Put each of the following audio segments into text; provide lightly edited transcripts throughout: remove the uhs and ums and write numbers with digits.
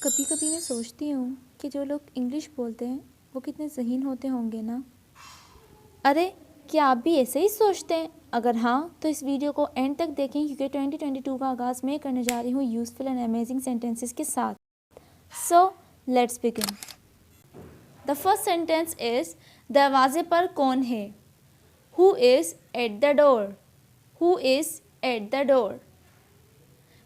कभी कभी मैं सोचती हूँ कि जो लोग इंग्लिश बोलते हैं वो कितने ज़हीन होते होंगे ना। अरे, क्या आप भी ऐसे ही सोचते हैं? अगर हाँ तो इस वीडियो को एंड तक देखें क्योंकि 2022 का आगाज़ मैं करने जा रही हूँ यूज़फुल एंड अमेजिंग सेंटेंसेस के साथ। So let's begin. The first sentence is दरवाजे पर कौन है? Who is at the door? Who is at the door?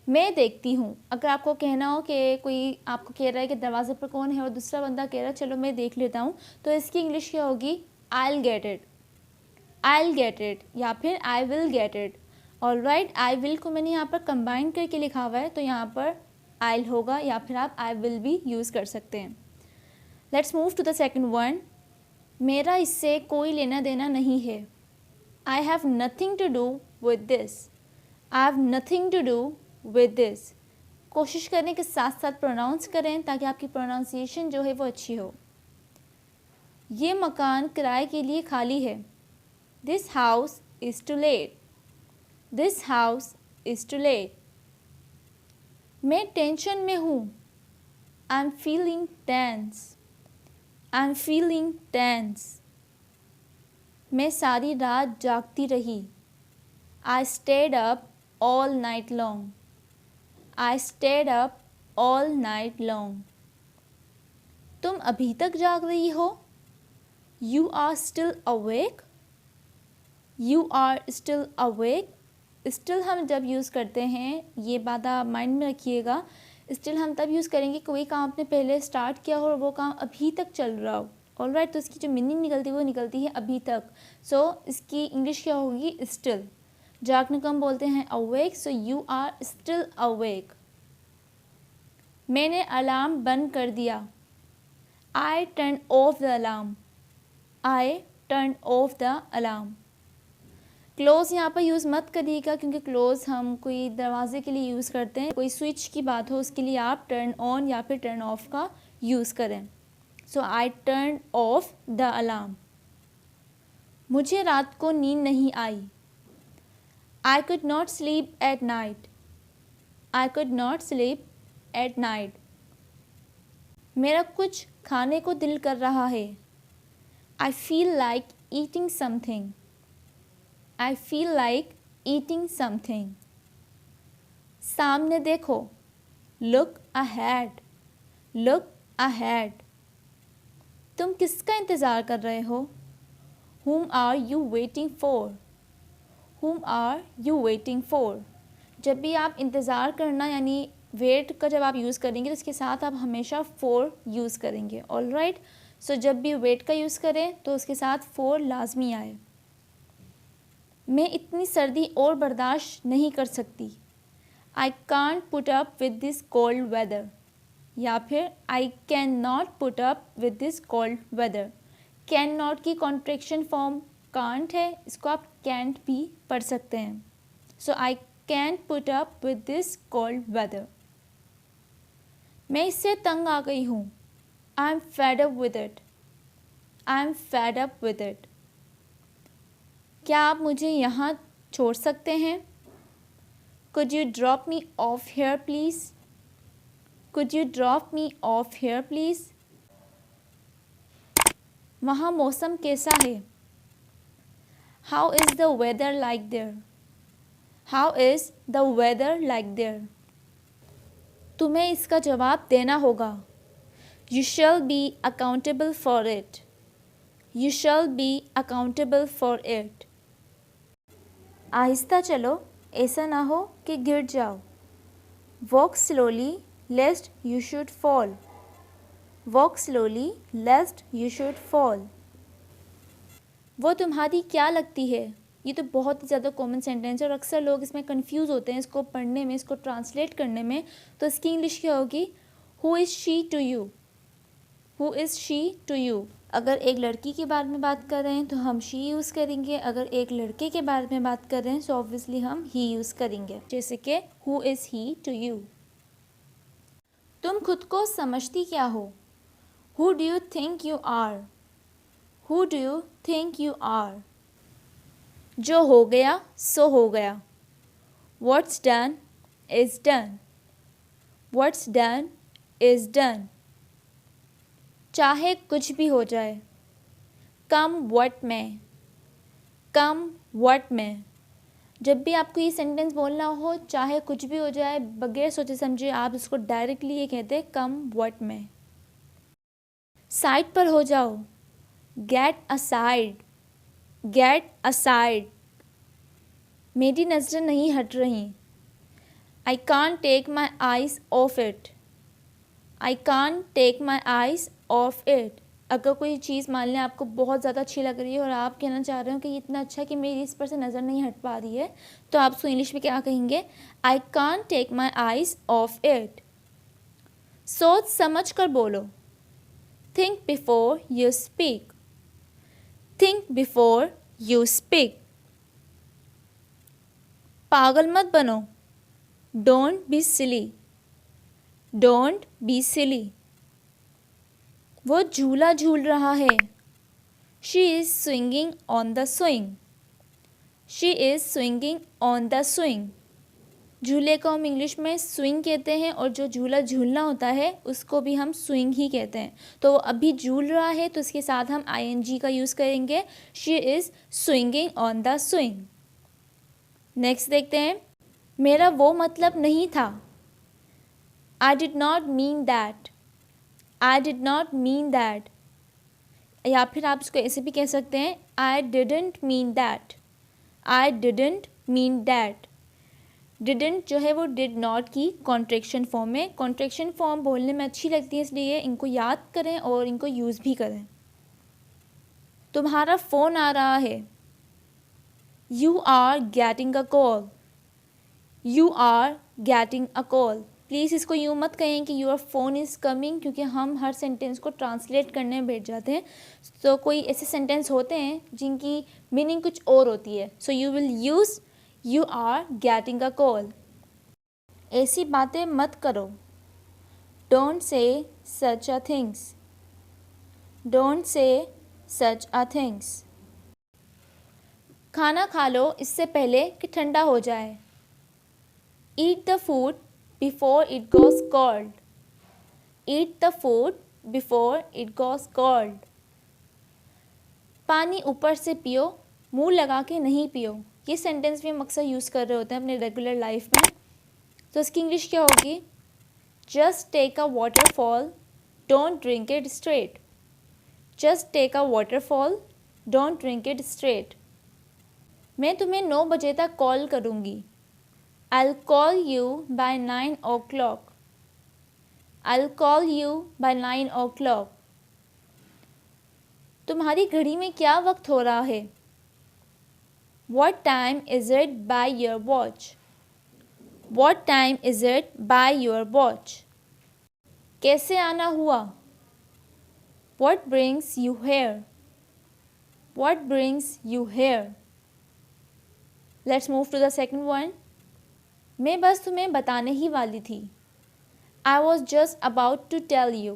मैं देखती हूँ। अगर आपको कहना हो कि कोई आपको कह रहा है कि दरवाजे पर कौन है और दूसरा बंदा कह रहा है चलो मैं देख लेता हूँ, तो इसकी इंग्लिश क्या होगी? I'll get it, I'll get it या फिर I will get it। Alright, I will को मैंने यहाँ पर कंबाइन करके लिखा हुआ है, तो यहाँ पर I'll होगा या फिर आप I will भी यूज़ कर सकते हैं। Let's move to the second one. मेरा इससे कोई लेना देना नहीं है। I have nothing to do with this, I have nothing to do with this। कोशिश करें कि साथ साथ प्रोनाउंस करें ताकि आपकी प्रोनाउंसिएशन जो है वो अच्छी हो। ये मकान किराए के लिए खाली है। This house is to let, this house is to let. मैं टेंशन में हूँ। I am feeling tense, I am feeling tense. मैं सारी रात जागती रही। I stayed up all night long, I stayed up all night long। तुम अभी तक जाग रही हो। You are still awake, you are still awake। Still हम जब यूज़ करते हैं, ये बात आप माइंड में रखिएगा, Still हम तब यूज़ करेंगे कोई काम आपने पहले स्टार्ट किया हो और वो काम अभी तक चल रहा हो। ऑलराइट, तो इसकी जो मीनिंग निकलती है वो निकलती है अभी तक। सो इसकी इंग्लिश क्या होगी? स्टिल। जागने को हम बोलते हैं awake, so you are still awake. मैंने अलार्म बंद कर दिया। I turn off the alarm, I turn off the alarm. Close यहाँ पर यूज़ मत करिएगा क्योंकि क्लोज़ हम कोई दरवाजे के लिए यूज़ करते हैं। कोई स्विच की बात हो उसके लिए आप टर्न ऑन या फिर टर्न ऑफ का यूज़ करें। So I turn off the alarm. मुझे रात को नींद नहीं आई। I could not sleep at night, I could not sleep at night. मेरा कुछ खाने को दिल कर रहा है। I feel like eating something, I feel like eating something. सामने देखो, लुक अहेड, लुक अहेड। तुम किसका इंतज़ार कर रहे हो? Whom are you waiting for? Whom are you waiting for? जब भी आप इंतज़ार करना यानी वेट का जब आप यूज़ करेंगे तो इसके साथ आप हमेशा फॉर यूज़ करेंगे। ऑलराइट, सो जब भी वेट का यूज़ करें तो उसके साथ फॉर लाजमी आए। मैं इतनी सर्दी और बर्दाश्त नहीं कर सकती। I can't put up with this cold weather या फिर I can not put up with this cold weather. Can not की कॉन्ट्रैक्शन फॉर्म कांट है, इसको आप कैंट भी पढ़ सकते हैं। So I can't put up with this cold weather. मैं इससे तंग आ गई हूँ। I am fed up with it, I am fed up with it. क्या आप मुझे यहाँ छोड़ सकते हैं? Could you drop me off here please, could you drop me off here please. वहाँ मौसम कैसा है? How is the weather like there, how is the weather like there. तुम्हें इसका जवाब देना होगा। You shall be accountable for it, you shall be accountable for it. आहिस्ता चलो, ऐसा ना हो कि गिर जाओ। Walk slowly lest you should fall, walk slowly lest you should fall. वो तुम्हारी क्या लगती है? ये तो बहुत ही ज़्यादा कॉमन सेंटेंस है और अक्सर लोग इसमें कंफ्यूज होते हैं इसको पढ़ने में, इसको ट्रांसलेट करने में। तो इसकी इंग्लिश क्या होगी? Who is she to you, who is she to you. अगर एक लड़की के बारे में बात कर रहे हैं तो हम शी यूज़ करेंगे। अगर एक लड़के के बारे में बात कर रहे हैं तो ऑब्वियसली हम ही यूज़ करेंगे, जैसे कि who is he to you. तुम खुद को समझती क्या हो? Who do you think you are, who do you think you are. जो हो गया सो हो गया। What's done is done, what's done is done. चाहे कुछ भी हो जाए, come what may, come what may. जब भी आपको ये सेंटेंस बोलना हो, चाहे कुछ भी हो जाए, बगैर सोचे समझे आप इसको डायरेक्टली ये कहते हैं come what may. साइड पर हो जाओ, get aside, get aside. मेरी नज़रें नहीं हट रही, I can't take my eyes off it. I can't take my eyes off it. अगर कोई चीज़ मान लें आपको बहुत ज़्यादा अच्छी लग रही है और आप कहना चाह रहे हो कि ये इतना अच्छा है कि मेरी इस पर से नज़र नहीं हट पा रही है, तो आप उसको इंग्लिश में क्या कहेंगे? I can't take my eyes off it. सोच समझ कर बोलो. Think before you speak. Think before you speak. पागल मत बनो. Don't be silly. Don't be silly. वो झूला झूल रहा है. She is swinging on the swing. She is swinging on the swing. झूले को हम इंग्लिश में स्विंग कहते हैं और जो झूला झूलना होता है उसको भी हम स्विंग ही कहते हैं. तो वो अभी झूल रहा है तो इसके साथ हम ing का यूज़ करेंगे. She is swinging on the swing. Next देखते हैं. मेरा वो मतलब नहीं था. I did not mean that. I did not mean that. या फिर आप इसको ऐसे भी कह सकते हैं I didn't mean that. I didn't mean that. Didn't जो है वो did not की कॉन्ट्रैक्शन फॉर्म में. कॉन्ट्रैक्शन फॉर्म बोलने में अच्छी लगती है इसलिए इनको याद करें और इनको यूज़ भी करें. तुम्हारा फ़ोन आ रहा है. You are getting a call. You are getting a call. Please इसको यूँ मत कहें कि योर फ़ोन इज़ कमिंग, क्योंकि हम हर सेंटेंस को ट्रांसलेट करने में बैठ जाते हैं. तो कोई ऐसे सेंटेंस होते हैं जिनकी मीनिंग कुछ और होती है. So you will use you are getting a call. ऐसी बातें मत करो. Don't say such a things. Don't say such a things. खाना खा लो इससे पहले कि ठंडा हो जाए. Eat the food before it goes cold. Eat the food before it goes cold. पानी ऊपर से पियो, मुंह लगा के नहीं पियो. ये सेंटेंस भी हम अक्सर यूज़ कर रहे होते हैं अपने रेगुलर लाइफ में. तो इसकी इंग्लिश क्या होगी? Just take a waterfall, don't drink it straight. Just take a waterfall, don't drink it straight. मैं तुम्हें 9 बजे तक कॉल करूँगी. I'll call you by 9 o'clock. I'll call you by 9 o'clock. तुम्हारी घड़ी में क्या वक्त हो रहा है? What time is it by your watch? What time is it by your watch? कैसे आना हुआ? What brings you here? What brings you here? Let's move to the second one. मैं बस तुम्हें बताने ही वाली थी. I was just about to tell you.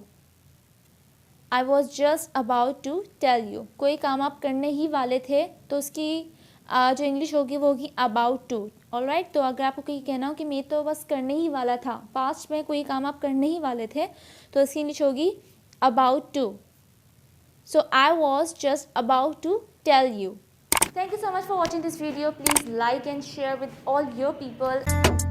I was just about to tell you. कोई काम आप करने ही वाले थे तो उसकी जो इंग्लिश होगी वो होगी about to. ऑलराइट. तो अगर आपको कहीं कहना हो कि मैं तो बस करने ही वाला था, पास्ट में कोई काम आप करने ही वाले थे, तो इसकी इंग्लिश होगी about to. So I was just about to tell you. Thank you so much for watching this video. Please like and share with all your people.